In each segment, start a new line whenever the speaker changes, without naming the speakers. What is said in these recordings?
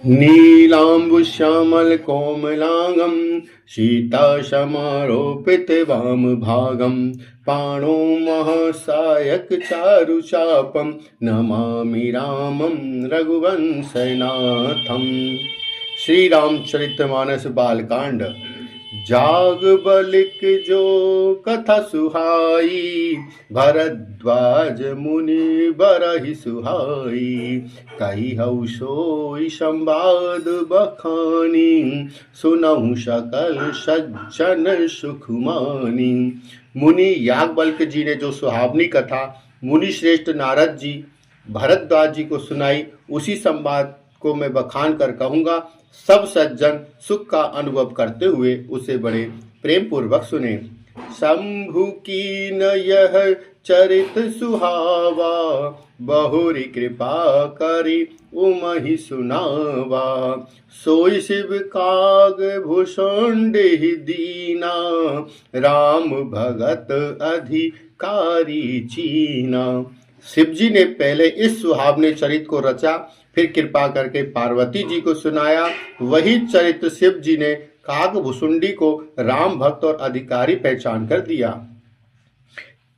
नीलाम्बुश्यामलकोमलाङ्गं सीतासमारोपितवामभागं पाणौ महासायकचारुचापं नमामि रामं रघुवंशनाथम्। श्री रामचरितमानस बालकांड। जाग बलिक जो कथा सुहाई, भरद्वाज मुनि बरहि सुहाई। कहिहउ सोई संवाद बखानी, सुनहु सकल सज्जन सुखमानी। मुनि याज्ञवल्क्य जी ने जो सुहावनी कथा मुनि श्रेष्ठ नारद जी भरद्वाज जी को सुनाई, उसी संवाद को मैं बखान कर कहूँगा। सब सज्जन सुख का अनुभव करते हुए उसे बड़े प्रेम पूर्वक सुने। शंभु की न यह चरित सुहावा, बहुरी कृपा करी उमहि सुनावा। सोई शिव काग भूषुंडि दीना, राम भगत अधिकारी चीना। शिव जी ने पहले इस सुहावने चरित को रचा, फिर कृपा करके पार्वती जी को सुनाया। वही चरित्र शिव जी ने कागभूषुंडी को राम भक्त और अधिकारी पहचान कर दिया।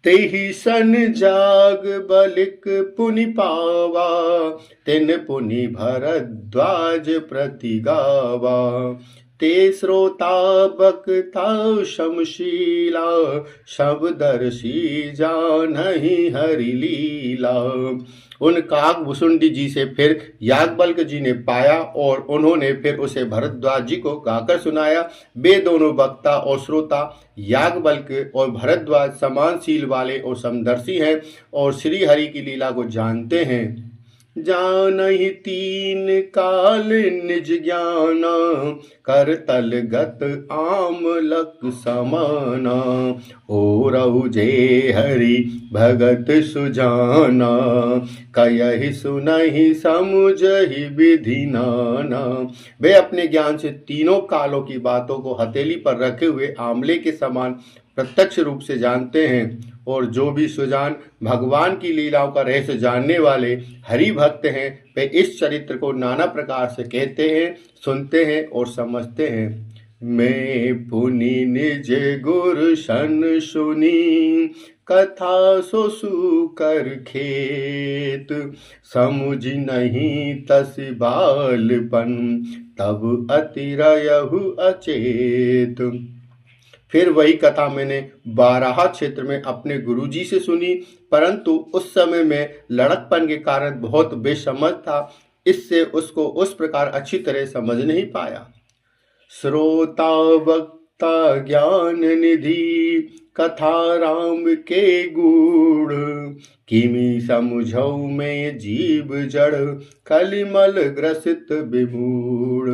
तेहि सन जाग बलिक पुनि पावा, तिन पुनि भरद्वाज प्रति गावा। ते श्रोता बक्ता शमशीला, शब्दर्षि जानहि हरि लीला। उन कागभूषुंडी जी से फिर याज्ञवल्क्य जी ने पाया और उन्होंने फिर उसे भरद्वाज जी को गाकर सुनाया। वे दोनों वक्ता और श्रोता याज्ञवल्क्य और भरद्वाज समानशील वाले और समदर्शी हैं और श्री हरि की लीला को जानते हैं। जानहि तीन काल निज ज्ञाना, कर तल गत आमलक समाना। ओरहु जे हरि भगत सुजाना, कयहि सुनहि समुझहि विधि नाना। वे अपने ज्ञान से तीनों कालों की बातों को हथेली पर रखे हुए आंवले के समान प्रत्यक्ष रूप से जानते हैं, और जो भी सुजान भगवान की लीलाओं का रहस्य जानने वाले हरि भक्त हैं, वे इस चरित्र को नाना प्रकार से कहते हैं, सुनते हैं और समझते हैं। मैं पुनि निज गुर सन सुनी, कथा सो सुकर खेत। समुझ नहीं तस बालपन, तब अति रहु अचेत। फिर वही कथा मैंने बाराहा क्षेत्र में अपने गुरुजी से सुनी, परंतु उस समय में लड़कपन के कारण बहुत बेसमझ था, इससे उसको उस प्रकार अच्छी तरह समझ नहीं पाया। श्रोता वक्ता ज्ञान निधि, कथा राम के गूढ़। किमि समझौ में जीव जड़, कलिमल ग्रसित विमूढ़।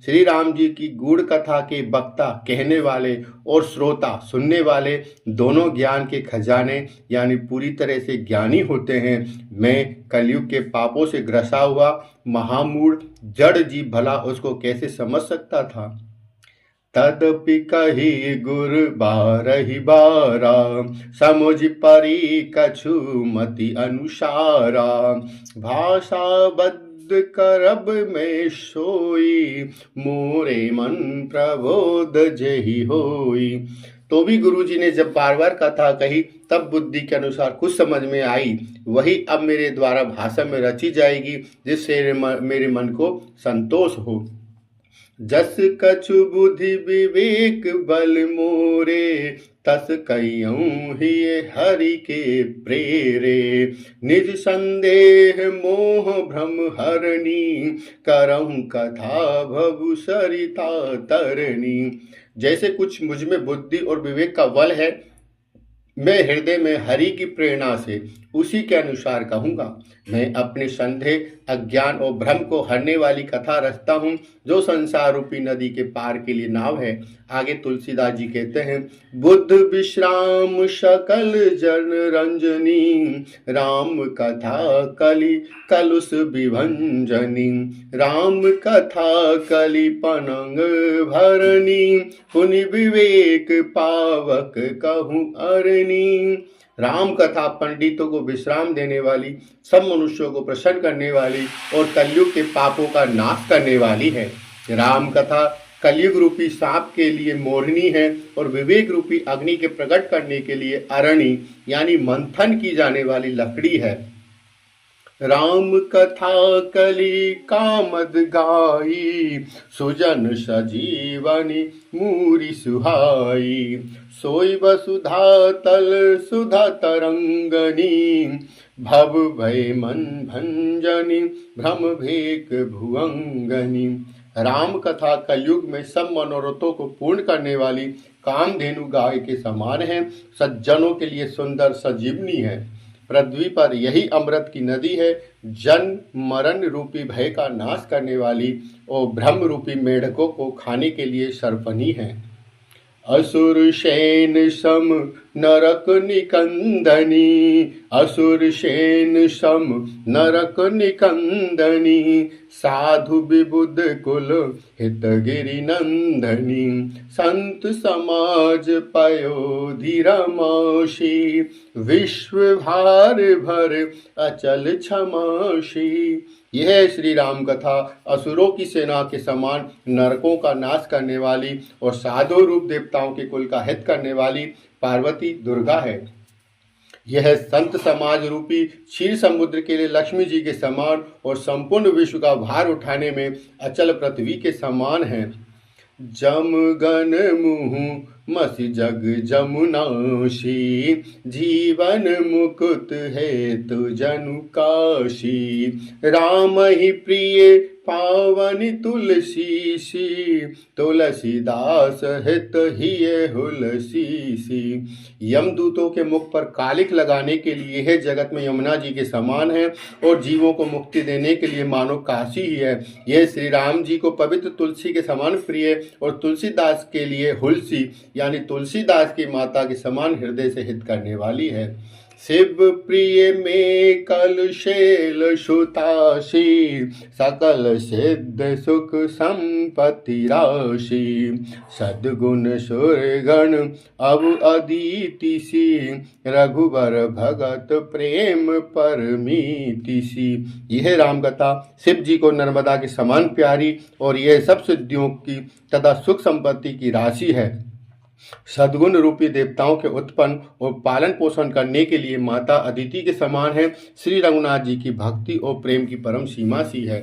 श्री राम जी की गूढ़ कथा के वक्ता कहने वाले और श्रोता सुनने वाले दोनों ज्ञान के खजाने यानी पूरी तरह से ज्ञानी होते हैं। मैं कलयुग के पापों से ग्रसा हुआ महामूढ़ जड़ जीव भला उसको कैसे समझ सकता था। तदपि कही गुर बारहि बारा, समुझ परी कछु मति अनुसारा। भाषा बद्ध करब में सोई, मोरे मन प्रबोध जेहि होई। तो भी गुरुजी ने जब बार बार कथा कही तब बुद्धि के अनुसार कुछ समझ में आई, वही अब मेरे द्वारा भाषा में रची जाएगी, जिससे मेरे मन को संतोष हो। जस कछु बुद्धि विवेक बल मोरे, तस कहियऊँ ही हरि के प्रेरे। निज संदेह मोह भ्रम हरनी, करऊँ कथा भवु सरिता तरनी। जैसे कुछ मुझ में बुद्धि और विवेक का बल है, मैं हृदय में हरि की प्रेरणा से उसी के अनुसार कहूँगा। मैं अपने संदेह अज्ञान और भ्रम को हरने वाली कथा रचता हूँ, जो संसार रूपी नदी के पार के लिए नाव है। आगे तुलसीदास जी कहते हैं, बुद्ध विश्राम सकल जन रंजनी, राम कथा कलि कलुष विभंजनी। राम कथा कलि पनंग भरनी, पुनि विवेक पावक कहूँ अरनी। राम कथा पंडितों को विश्राम देने वाली, सब मनुष्यों को प्रसन्न करने वाली और कलयुग के पापों का नाश करने वाली है। राम कथा कलयुग रूपी सांप के लिए मोरनी है और विवेक रूपी अग्नि के प्रकट करने के लिए अरणी यानी मंथन की जाने वाली लकड़ी है। राम कथा कली कामद गाई, सुजन सजीवनी मूरी सुहाई। सोई वसुधा तल सुधा तरंगनी, भव भय मन भंजनी भ्रम भेक भुवंगनी। राम कथा कलयुग में सब मनोरथों को पूर्ण करने वाली कामधेनु गाय के समान है, सज्जनों के लिए सुंदर सजीवनी है। पृथ्वी पर यही अमृत की नदी है, जन्म मरण रूपी भय का नाश करने वाली और ब्रह्म रूपी मेढकों को खाने के लिए सर्पनी है। असुर सेन सम नरक निकंदनी, असुर सेन सम नरक निकंदनी। साधु विबुध कुल हितगिरि नंदनी, संत समाज पयोधिरमाशी। विश्व भार भर अचल क्षमाशी। यह श्री राम कथा असुरों की सेना के समान नरकों का नाश करने वाली और साधु रूप देवताओं के कुल का हित करने वाली पार्वती दुर्गा है। यह संत समाज रूपी क्षीर समुद्र के लिए लक्ष्मी जी के समान और संपूर्ण विश्व का भार उठाने में अचल पृथ्वी के समान है। जम गण मुहु मसी जग जमुनाशी, जीवन मुकुत हेतु जनु काशी। राम ही प्रिय पावनी तुलसी सी, तुलसीदास हित ही हुलसी सी। यमदूतों के मुख पर कालिक लगाने के लिए यह जगत में यमुना जी के समान है और जीवों को मुक्ति देने के लिए मानो काशी ही है। यह श्री राम जी को पवित्र तुलसी के समान प्रिय और तुलसीदास के लिए हुलसी यानी तुलसीदास की माता के समान हृदय से हित करने वाली है। शिव प्रिय में कल शैल सुतासी, सकल सिद्ध सुख संपत्ति राशि। सद्गुण सुरगण अब अदिति सी, रघुबर भगत प्रेम परमीति सी। यह रामकथा शिव जी को नर्मदा के समान प्यारी और यह सब सिद्धियों की तथा सुख संपत्ति की राशि है। सद्गुण रूपी देवताओं के उत्पन्न और पालन पोषण करने के लिए माता अदिति के समान है। श्री रघुनाथ जी की भक्ति और प्रेम की परम सीमा सी है।